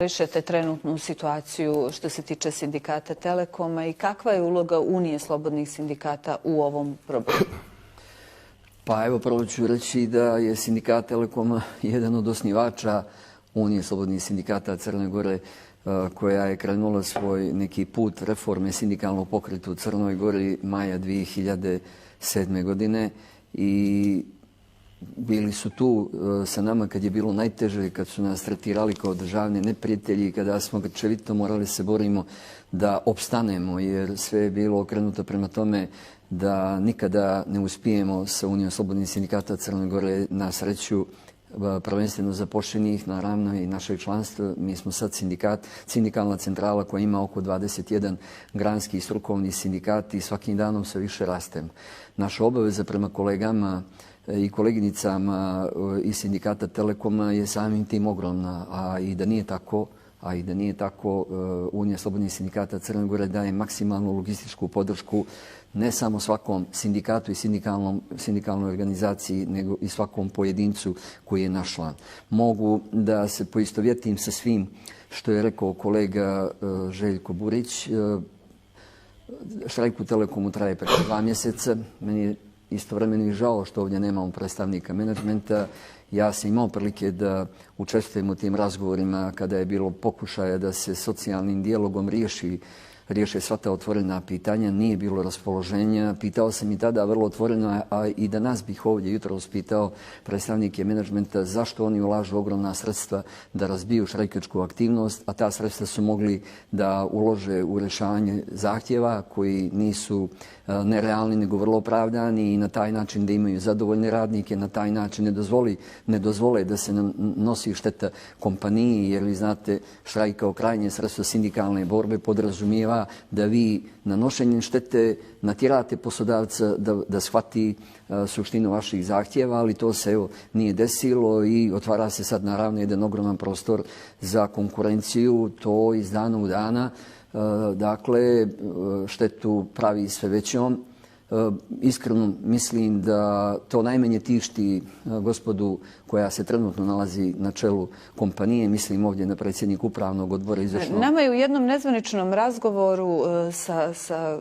komentarišete trenutnu situaciju što se tiče sindikata Telekoma i kakva je uloga Unije slobodnih sindikata u ovom problemu? Pa evo, prvo ću reći da je sindikat Telekoma jedan od osnivača Unije slobodnih sindikata Crne Gore, koja je krenula svoj neki put reforme sindikalnog pokreta u Crnoj Gori maja 2007. godine i bili su tu sa nama kad je bilo najteže, kad su nas tretirali kao državne neprijatelji i kada smo grčevito morali se borimo da opstanemo, jer sve je bilo okrenuto prema tome da nikada ne uspijemo sa Unijom slobodnih sindikata Crne Gore. Na sreću prvenstveno zapošljenih, naravno i našeg članstva. Mi smo sad sindikalna centrala koja ima oko 21 granski i strukovni sindikat i svakim danom sve više rastemo. Naša obaveza prema kolegama i koleginicama iz sindikata Telekoma je samim tim ogromna, a i da nije tako, Unija slobodnih sindikata Crne Gore daje maksimalnu logističku podršku ne samo svakom sindikatu i sindikalnoj organizaciji, nego i svakom pojedincu koji je naš član. Mogu da se poistovjetim sa svim što je rekao kolega Željko Burić. Štrajk u Telekomu traje preko 2 mjeseca. Meni je istovremeno i žao što ovdje nemamo predstavnika menadžmenta. Ja sam imao prilike da učestvujem u tim razgovorima kada je bilo pokušaja da se socijalnim dijalogom riješe sva ta otvorena pitanja. Nije bilo raspoloženja. Pitao sam i tada vrlo otvoreno, a i danas bih ovdje jutros pitao predstavnike menadžmenta zašto oni ulažu ogromna sredstva da razbiju štrajkačku aktivnost, a ta sredstva su mogli da ulože u rješavanje zahtjeva koji nisu nerealni nego vrlo opravdani i na taj način da imaju zadovoljne radnike, na taj način ne dozvole da se nosi šteta kompaniji, jer vi znate štrajk kao krajnje sredstvo sindikalne borbe podrazumijeva da vi nanošenjem štete natjerate poslodavca da shvati suštinu vaših zahtjeva, ali to se nije desilo i otvara se sad naravno jedan ogroman prostor za konkurenciju, to iz dana u dana. Dakle, štetu pravi sve većom. Iskreno mislim da to najmanje tišti gospodu koja se trenutno nalazi na čelu kompanije. Mislim ovdje na predsjednik upravnog odbora izvršnog. Nama je u jednom nezvaničnom razgovoru sa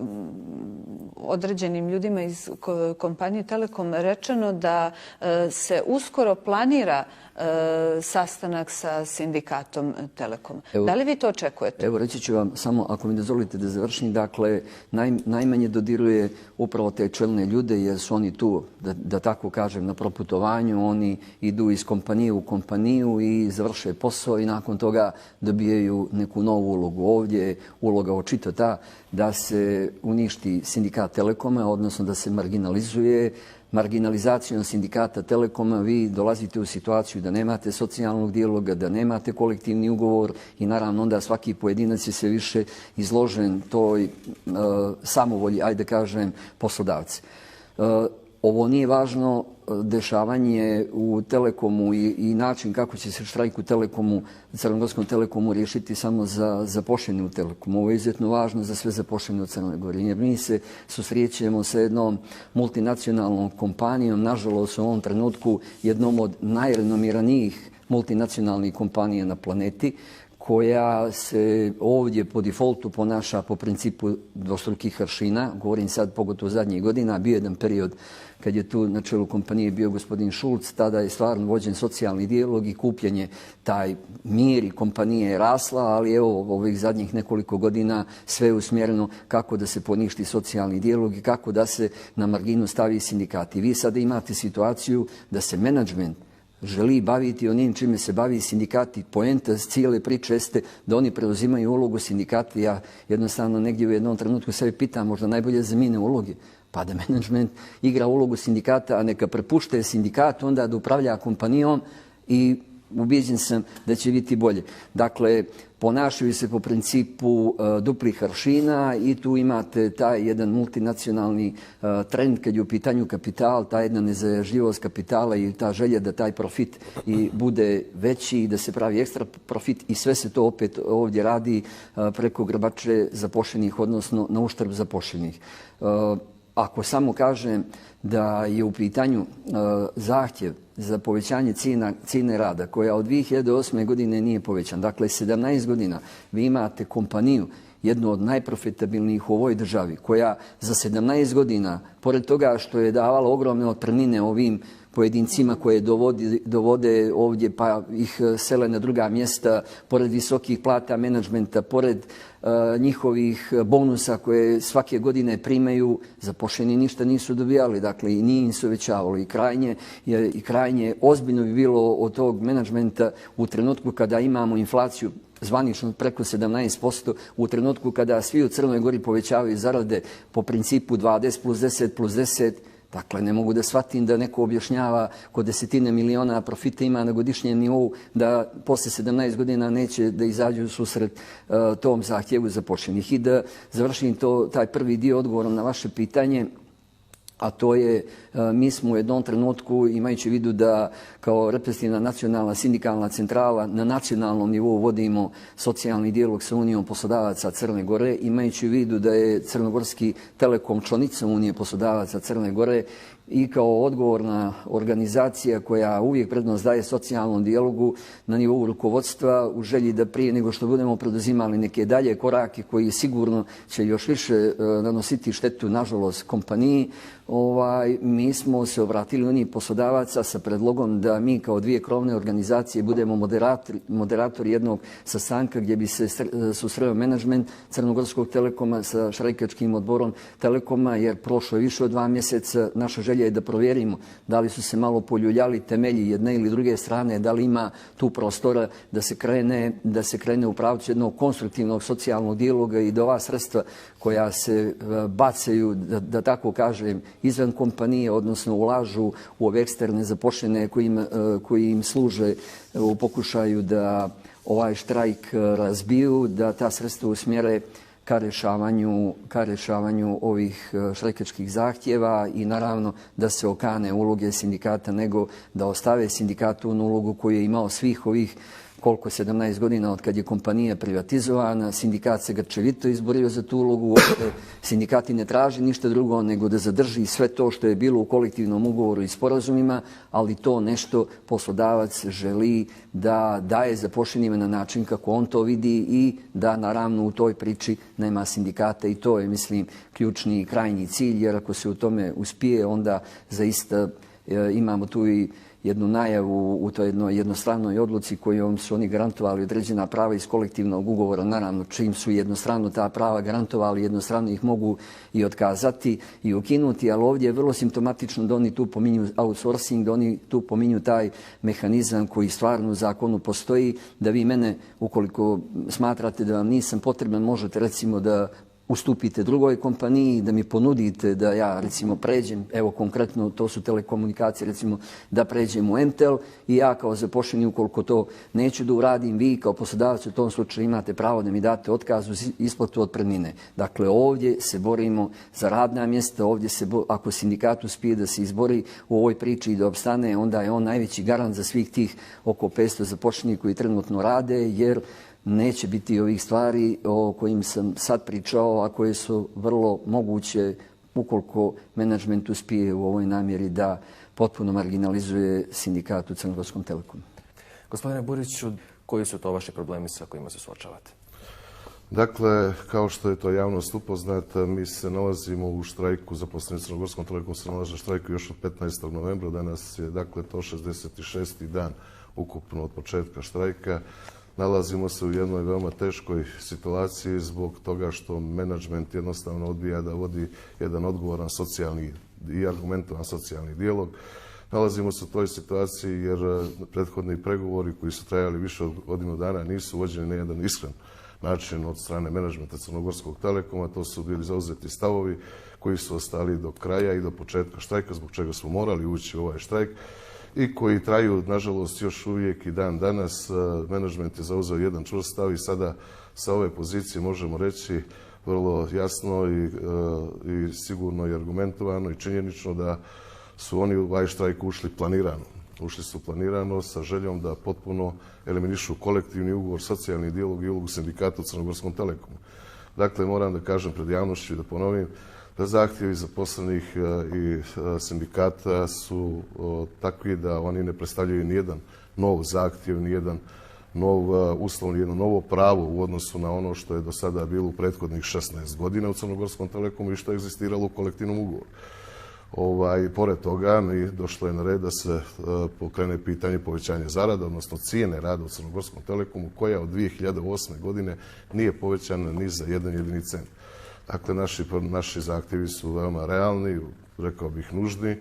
određenim ljudima iz kompanije Telekom rečeno da se uskoro planira sastanak sa sindikatom Telekoma. Da li vi to očekujete? Evo, reći ću vam samo, ako mi dozvolite da završim, dakle, najmanje dodiruje upravo te čelne ljude, jer su oni tu, da tako kažem, na proputovanju. Oni idu iz kompanije u kompaniju i završe posao i nakon toga dobijaju neku novu ulogu. Ovdje je uloga očito ta da se uništi sindikat Telekoma, odnosno da se marginalizuje. Marginalizacijom sindikata Telekoma vi dolazite u situaciju da nemate socijalnog dijaloga, da nemate kolektivni ugovor i naravno onda svaki pojedinac je sve više izložen toj samovolji, ajde kažem, poslodavci. Ovo nije važno dešavanje u Telekomu i način kako će se štrajk u Telekomu, Crnogorskom Telekomu riješiti samo za zaposlene u Telekomu. Ovo je izuzetno važno za sve zaposlene u Crnoj Gori, jer mi se susrećemo sa jednom multinacionalnom kompanijom, nažalost u ovom trenutku jednom od najrenomiranijih multinacionalnih kompanija na planeti, koja se ovdje po defaultu ponaša po principu dvostrukih aršina. Govorim sad pogotovo zadnjih godina. Bio jedan period kad je tu na čelu kompanije bio gospodin Šulc. Tada je stvarno vođen socijalni dijalog i kupljenje taj mir i kompanije je rasla, ali evo ovih zadnjih nekoliko godina sve je usmjereno kako da se poništi socijalni dijalog i kako da se na marginu stavi sindikati. Vi sada imate situaciju da se menadžment želi baviti onim čime se bavi sindikati. Poenta cijele priče jeste da oni preuzimaju ulogu sindikata. Ja jednostavno negdje u jednom trenutku sebe pitam, možda najbolje zamijene uloge. Pa da menadžment igra ulogu sindikata, a neka prepušte sindikat onda da upravlja kompanijom i ubijeđen sam da će biti bolje. Dakle, ponašaju se po principu duplih aršina i tu imate taj jedan multinacionalni trend kad je u pitanju kapital, ta jedna nezajažljivost kapitala i ta želja da taj profit i bude veći i da se pravi ekstra profit i sve se to opet ovdje radi preko grbače zapošljenih, odnosno na uštrb zapošljenih. Ako samo kažem da je u pitanju zahtjev za povećanje cijene rada, koja od 2008. godine nije povećana. Dakle, 17 godina vi imate kompaniju, jednu od najprofitabilnijih u ovoj državi, koja za 17 godina, pored toga što je davala ogromne otpremnine ovim pojedincima koje dovode ovdje pa ih sele na druga mjesta, pored visokih plata menadžmenta, pored njihovih bonusa koje svake godine primaju, zaposleni ništa nisu dobijali, dakle i nije im se uvećavalo. I krajnje ozbiljno bi bilo od tog menadžmenta u trenutku kada imamo inflaciju zvanično preko 17%, u trenutku kada svi u Crnoj Gori povećavaju zarade po principu 20 plus 10 plus 10, dakle, ne mogu da shvatim da neko objašnjava ko desetine miliona profita ima na godišnjem nivou, da posle 17 godina neće da izađu u susret tom zahtjevu zaposlenih. I da završim taj prvi dio odgovorom na vaše pitanje, a to je, mi smo u jednom trenutku, imajući u vidu da kao reprezentativna nacionalna sindikalna centrala na nacionalnom nivou vodimo socijalni dijalog sa Unijom poslodavaca Crne Gore, imajući u vidu da je Crnogorski Telekom članica Unije poslodavaca Crne Gore, i kao odgovorna organizacija koja uvijek prednost daje socijalnom dijalogu na nivou rukovodstva u želji da prije nego što budemo preduzimali neke dalje korake koji sigurno će još više nanositi štetu, nažalost, kompaniji, mi smo se obratili Uniji poslodavaca sa predlogom da mi kao dvije krovne organizacije budemo moderatori jednog sastanka gdje bi se susreo menadžment Crnogorskog Telekoma sa štrajkačkim odborom Telekoma, jer prošlo je više od 2 mjeseca. Naša želja je da provjerimo da li su se malo poljuljali temelji jedne ili druge strane, da li ima tu prostora da se krene u pravcu jednog konstruktivnog socijalnog dijaloga i da ova sredstva koja se bacaju, da tako kažem, izvan kompanije, odnosno ulažu u ove eksterne zaposlene koji im služe u pokušaju da ovaj štrajk razbiju, da ta sredstva usmjere ka rješavanju ovih štrajkačkih zahtjeva i naravno da se okane uloge sindikata, nego da ostave sindikatu onu ulogu koju je imao svih ovih 17 godina od kad je kompanija privatizovana. Sindikat se grčevito izborio za tu ulogu. Sindikati ne traži ništa drugo nego da zadrži sve to što je bilo u kolektivnom ugovoru i sporazumima, ali to nešto poslodavac želi da daje zaposlenima na način kako on to vidi i da naravno u toj priči nema sindikata, i to je, mislim, ključni i krajnji cilj, jer ako se u tome uspije, onda zaista imamo tu i jednu najavu u toj jednostranoj odluci kojom su oni garantovali određena prava iz kolektivnog ugovora. Naravno, čim su jednostrano ta prava garantovali, jednostrano ih mogu i otkazati i ukinuti, ali ovdje je vrlo simptomatično da oni tu pominju outsourcing, da oni tu pominju taj mehanizam koji stvarno u zakonu postoji, da vi mene, ukoliko smatrate da vam nisam potreban, možete recimo da ustupite drugoj kompaniji, da mi ponudite da ja recimo pređem, evo konkretno to su telekomunikacije, recimo da pređem u MTEL, i ja kao zaposleni, ukoliko to neću da uradim, vi kao poslodavac u tom slučaju imate pravo da mi date otkaz uz isplatu otpremnine. Dakle, ovdje se borimo za radna mjesta, ovdje ako sindikat uspije da se izbori u ovoj priči i da opstane, onda je on najveći garant za svih tih oko 500 zaposlenih koji trenutno rade, jer neće biti ovih stvari o kojim sam sad pričao, a koje su vrlo moguće ukoliko menadžment uspije u ovoj namjeri da potpuno marginalizuje sindikat u Crnogorskom Telekomu. Gospodine Buriću, koji su to vaši problemi sa kojima se suočavate? Dakle, kao što je to javnost upoznata, mi se nalazimo u štrajku, zaposleni Crnogorskom Telekomu se nalaže štrajku još od 15. novembra, danas je dakle to 66. dan ukupno od početka štrajka. Nalazimo se u jednoj veoma teškoj situaciji zbog toga što menadžment jednostavno odbija da vodi jedan odgovoran socijalni i argumentovan socijalni dijalog. Nalazimo se u toj situaciji jer prethodni pregovori koji su trajali više od godinu dana nisu vođeni na jedan iskren način od strane menadžmenta Crnogorskog Telekoma. To su bili zauzeti stavovi koji su ostali do kraja i do početka štrajka, zbog čega smo morali ući u ovaj štrajk, i koji traju, nažalost, još uvijek i dan danas. Menadžment je zauzeo jedan čvrst stav i sada sa ove pozicije možemo reći vrlo jasno i sigurno i argumentovano i činjenično da su oni u ovaj štrajk ušli planirano. Ušli su planirano sa željom da potpuno eliminišu kolektivni ugovor, socijalni dijalog i ulogu sindikata u Crnogorskom Telekomu. Dakle, moram da kažem pred javnošću i da ponovim zahtjevi zaposlenih i sindikata su takvi da oni ne predstavljaju nijedan nov zahtjev, nijedan nov uslov, nijedno novo pravo u odnosu na ono što je do sada bilo u prethodnih 16 godina u Crnogorskom telekomu i što je egzistiralo u kolektivnom ugovoru. Pored toga, došlo je na red da se pokrene pitanje povećanja zarada, odnosno cijene rada u Crnogorskom telekomu, koja od 2008. godine nije povećana ni za jedan jedini cent. Dakle, naši zahtjevi su veoma realni, rekao bih nužni,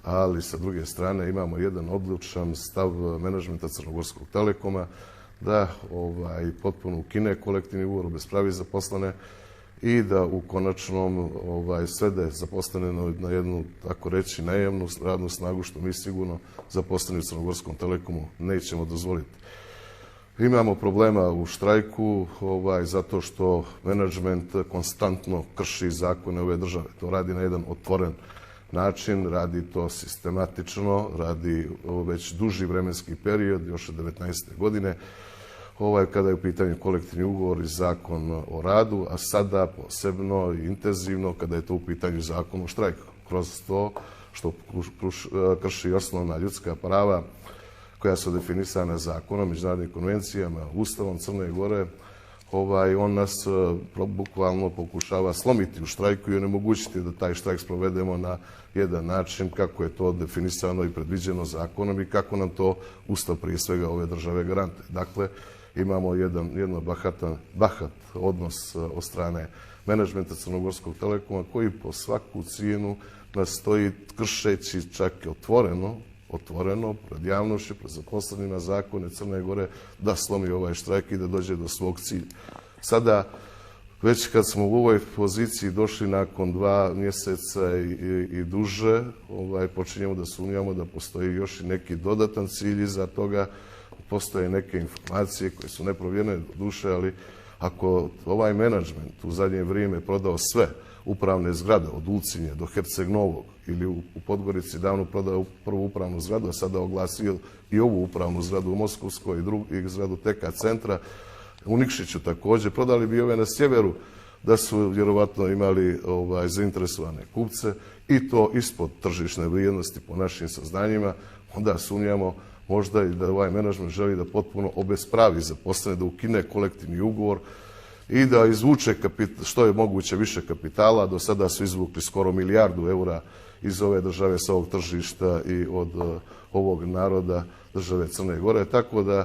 ali sa druge strane imamo jedan odlučan stav menadžmenta Crnogorskog telekoma da potpuno ukine kolektivni ugovor, obespravi zaposlene i da u konačnom svede zaposlene na jednu, tako reći, najamnu radnu snagu, što mi sigurno zaposleni u Crnogorskom telekomu nećemo dozvoliti. Imamo problema u štrajku zato što menadžment konstantno krši zakone ove države. To radi na jedan otvoren način, radi to sistematično, radi već duži vremenski period, još od 19. godine, kada je u pitanju kolektivni ugovor i zakon o radu, a sada posebno i intenzivno kada je to u pitanju zakon o štrajku. Kroz to što krši osnovna ljudska prava koja su definisana zakonom, međunarodnim konvencijama, Ustavom Crne Gore, on nas bukvalno pokušava slomiti u štrajku i onemogućiti da taj štrajk sprovedemo na jedan način kako je to definisano i predviđeno zakonom i kako nam to Ustav prije svega ove države garantuje. Dakle, imamo jedan bahat odnos od strane menadžmenta Crnogorskog telekoma koji po svaku cijenu nastoji kršeći čak i otvoreno pred javnošću, pred zaposlenima zakone Crne Gore da slomi ovaj štrajk i da dođe do svog cilja. Sada, već kad smo u ovoj poziciji došli nakon 2 mjeseca i duže, počinjemo da sumnjamo da postoji još i neki dodatan cilj iza toga. Postoje neke informacije koje su neprovjerene do duše, ali ako ovaj menadžment u zadnje vrijeme prodao sve upravne zgrade od Ulcinje do Herceg Novog ili u Podgorici davno prodao prvu upravnu zgradu, a sada oglasio i ovu upravnu zgradu u Moskovskoj i zgradu TK centra, u Nikšiću također, prodali bi ove na sjeveru da su vjerovatno imali zainteresovane kupce i to ispod tržišne vrijednosti po našim saznanjima, onda sumnjamo možda i da ovaj menadžment želi da potpuno obespravi zaposlene, da ukine kolektivni ugovor i da izvuče što je moguće više kapitala. Do sada su izvukli skoro milijardu eura iz ove države, sa ovog tržišta i od ovog naroda države Crne Gore. Tako da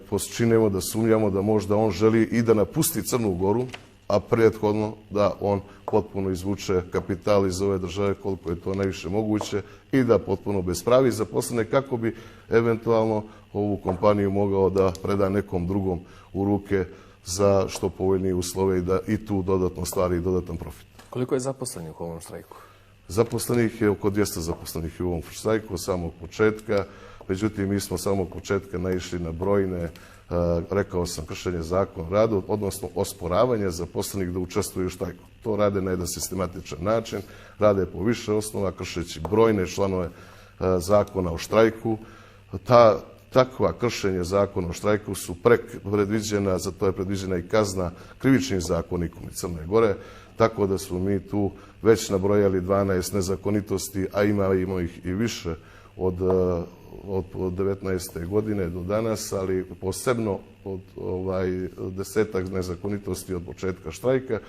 počinjemo da sumnjamo da možda on želi i da napusti Crnu Goru, a prethodno da on potpuno izvuče kapital iz ove države koliko je to najviše moguće i da potpuno obespravi zaposlene kako bi eventualno ovu kompaniju mogao da preda nekom drugom u ruke za što povoljnije uslove i da i tu dodatno stvari i dodatan profit. Koliko je zaposlenih u ovom štrajku? Zaposlenih je oko 200 zaposlenih u ovom štrajku od samog početka. Međutim, mi smo samog početka naišli na brojne, rekao sam, kršenje zakona o radu, odnosno osporavanje zaposlenih da učestvuju u štrajku. To rade na jedan sistematičan način, rade po više osnova, kršeći brojne članove zakona o štrajku. Takva kršenja zakona o štrajku su predviđena, za to je predviđena i kazna krivičnim zakonikom Crne Gore, tako da smo mi tu već nabrojali 12 nezakonitosti, a imamo ih i više od 19. godine do danas, ali posebno od 10 nezakonitosti od početka štrajka.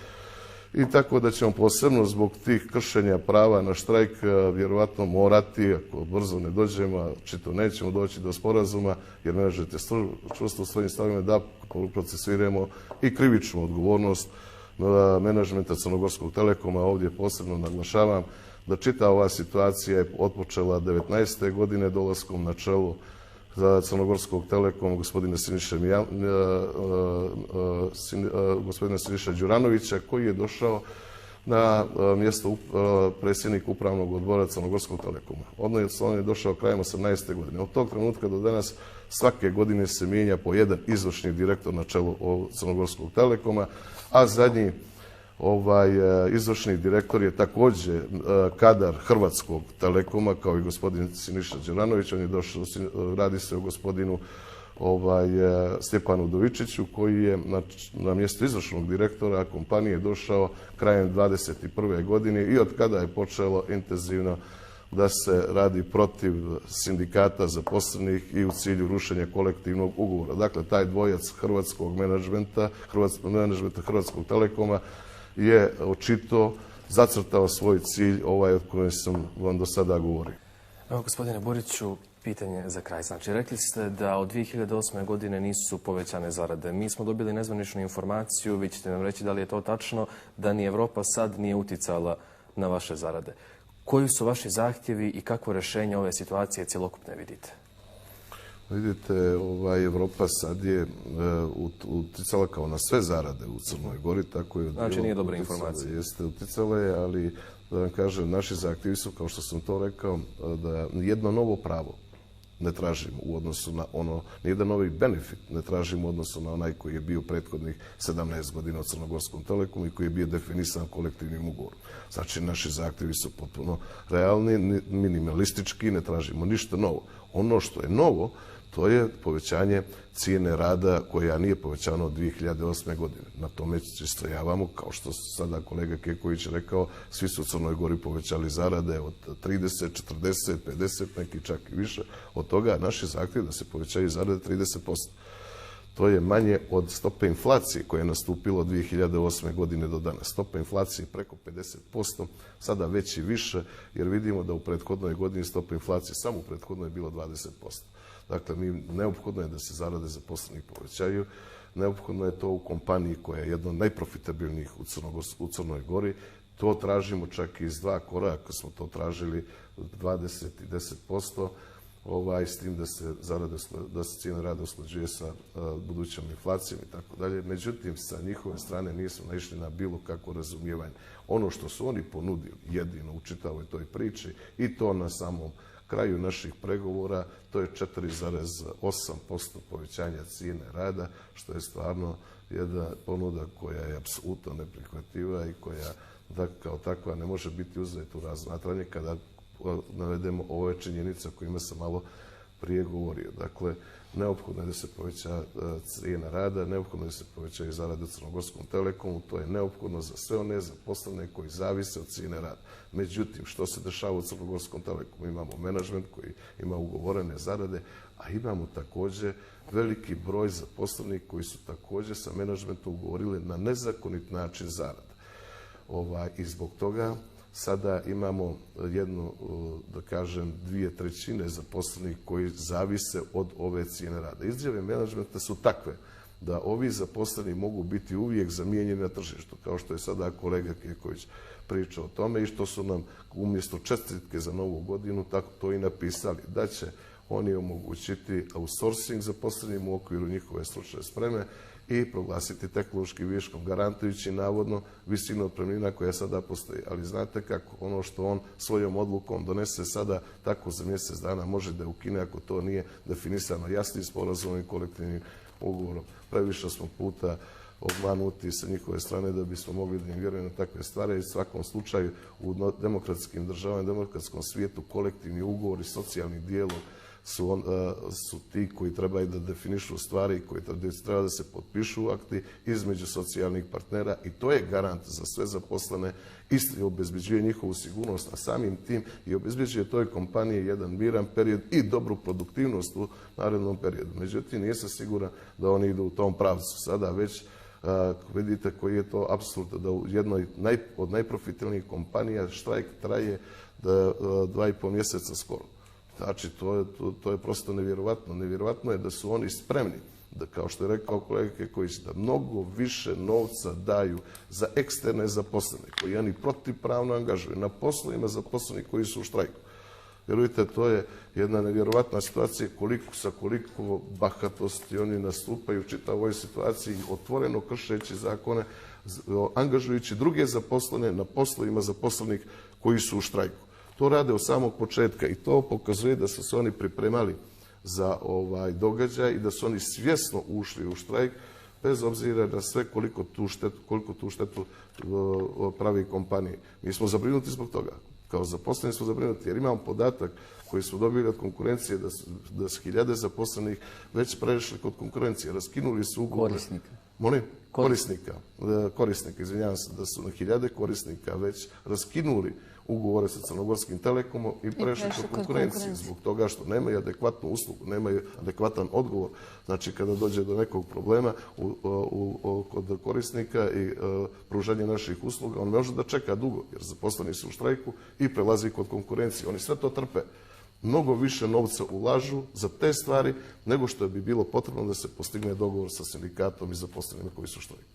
I tako da ćemo posebno zbog tih kršenja prava na štrajk vjerovatno morati, ako brzo ne dođemo, a očito nećemo doći do sporazuma, jer ne možete čvrsto u svojim stavima da procesuiramo i krivičnu odgovornost menadžmenta Crnogorskog telekoma. Ovdje posebno naglašavam da čitava ova situacija je otpočela 19. godine dolaskom na čelo Crnogorskog telekoma gospodina Siniša Đuranovića, koji je došao na mjesto predsjednika upravnog odbora Crnogorskog telekoma. Odnosno, on je došao krajem 18. godine. Od tog trenutka do danas svake godine se mijenja po jedan izvršni direktor na čelu Crnogorskog telekoma, a zadnji izvršni direktor je također kadar Hrvatskog telekoma, kao i gospodin Siniša Đuranović. On je došao, radi se o gospodinu Stjepanu Udovičiću, koji je na mjesto izvršnog direktora kompanije došao krajem 2021. godine i od kada je počelo intenzivno da se radi protiv sindikata zaposlenih i u cilju rušenja kolektivnog ugovora. Dakle, taj dvojac hrvatskog menadžmenta Hrvatskog Telekoma je očito zacrtao svoj cilj, o kojem sam vam do sada govorio. Evo, gospodine Buriću, pitanje za kraj. Znači, rekli ste da od 2008. godine nisu povećane zarade. Mi smo dobili nezvaničnu informaciju, vi ćete nam reći da li je to tačno, da ni Evropa sad nije uticala na vaše zarade. Koji su vaši zahtjevi i kakvo rješenje ove situacije cjelokupne vidite? Vidite, Evropa sad je uticala kao na sve zarade u Crnoj Gori, tako je... Znači, nije dobra informacija. Jeste, uticala je, ali da vam kažem, naši zahtjevi su, kao što sam to rekao, da jedno novo pravo ne tražimo u odnosu na ono, nijedan novi benefit ne tražimo u odnosu na onaj koji je bio prethodnih 17 godina u Crnogorskom Telekomu i koji je bio definisan kolektivnim ugovorom. Znači, naši zahtjevi su potpuno realni, minimalistički, ne tražimo ništa novo. Ono što je novo, to je povećanje cijene rada koja nije povećana od 2008. godine. Na tome istrajavamo, kao što sada kolega Keković rekao, svi su u Crnoj Gori povećali zarade od 30, 40, 50, neki čak i više. Od toga naši zahtjev da se povećaju zarade 30%. To je manje od stope inflacije koja je nastupila od 2008. godine do danas. Stopa inflacije je preko 50%, sada već i više, jer vidimo da u prethodnoj godini stopa inflacije samo u prethodnoj je bilo 20%. Dakle, neophodno je da se zarade zaposlenih povećaju, neophodno je to u kompaniji koja je jedna od najprofitabilnijih u Crnoj Gori. To tražimo čak iz dva koraka, smo to tražili 20 i 10%, s tim da se cijena rada usklađuje sa budućom inflacijom i tako dalje. Međutim, sa njihove strane nismo naišli na bilo kakvo razumijevanje. Ono što su oni ponudili jedino u čitavoj toj priči i to na samom kraju naših pregovora, to je 4,8% povećanja cijene rada, što je stvarno jedna ponuda koja je apsolutno neprihvatljiva i koja kao takva ne može biti uzeta u razmatranje kada navedemo ove činjenice o kojima sam malo prije govorio. Dakle, neophodno je da se poveća cijena rada, neophodno je da se povećaju zarade u Crnogorskom Telekomu, to je neophodno za sve one zaposlene koji zavise od cijene rada. Međutim, što se dešava u Crnogorskom Telekomu? Imamo menadžment koji ima ugovorene zarade, a imamo također veliki broj zaposlenih koji su također sa menadžmentom ugovorili na nezakonit način zarade. I zbog toga sada imamo jednu, da kažem, 2/3 zaposlenih koji zavise od ove cijene rada. Izjave menadžmenta su takve da ovi zaposleni mogu biti uvijek zamijenjeni na tržištu, kao što je sada kolega Keković pričao o tome i što su nam umjesto čestitke za Novu godinu tako to i napisali, da će oni omogućiti outsourcing zaposlenim u okviru njihove stručne spreme i proglasiti tehnološki viškom, garantujući navodno visinu otpremnina koja sada postoji. Ali znate kako, ono što on svojom odlukom donese sada, tako za mjesec dana može da ukine ako to nije definisano jasnim sporazumom i kolektivnim ugovorom. Previše smo puta obmanuti sa njihove strane da bismo mogli da im vjerujemo na takve stvari. I u svakom slučaju u demokratskim državama, demokratskom svijetu kolektivni ugovor i socijalni dijalog su ti koji trebaju da definišu stvari, koji treba da se potpišu akti između socijalnih partnera i to je garant za sve zaposlene, isti obezbeđuje njihovu sigurnost, a samim tim i obezbeđuje toj kompaniji jedan miran period i dobru produktivnost u narednom periodu. Međutim, nisam siguran da oni idu u tom pravcu. Sada već vidite koji je to apsurd da u jednoj od najprofitabilnijih kompanija štrajk traje 2,5 mjeseca skoro. Znači, to je prosto nevjerovatno. Nevjerovatno je da su oni spremni, da, kao što je rekao kolega Keković, da mnogo više novca daju za eksterne zaposlene, koji oni protivpravno angažuju na poslovima zaposlenih koji su u štrajku. Vjerujte, to je jedna nevjerovatna situacija sa koliko bahatosti oni nastupaju u čitavoj situaciji, otvoreno kršeći zakone, angažujući druge zaposlene na poslovima zaposlenih koji su u štrajku. To rade od samog početka i to pokazuje da su se oni pripremali za događaj i da su oni svjesno ušli u štrajk, bez obzira na sve koliko tu štetu pravi kompaniji. Mi smo zabrinuti zbog toga. kao zaposleni smo zabrinuti, jer imamo podatak koji smo dobili od konkurencije da su hiljade zaposlenih već prešli kod konkurencije, raskinuli su ugovore. Korisnika. Molim? Korisnika, izvinjavam se, da su na hiljade korisnika već raskinuli ugovore sa Crnogorskim Telekomom i prešli kod konkurencije zbog toga što nemaju adekvatnu uslugu, nemaju adekvatan odgovor. Znači, kada dođe do nekog problema kod korisnika i pružanja naših usluga, on može da čeka dugo, jer zaposleni su u štrajku i prelazi kod konkurencije. Oni sve to trpe. Mnogo više novca ulažu za te stvari nego što bi bilo potrebno da se postigne dogovor sa sindikatom i zaposlenima koji su u štrajku.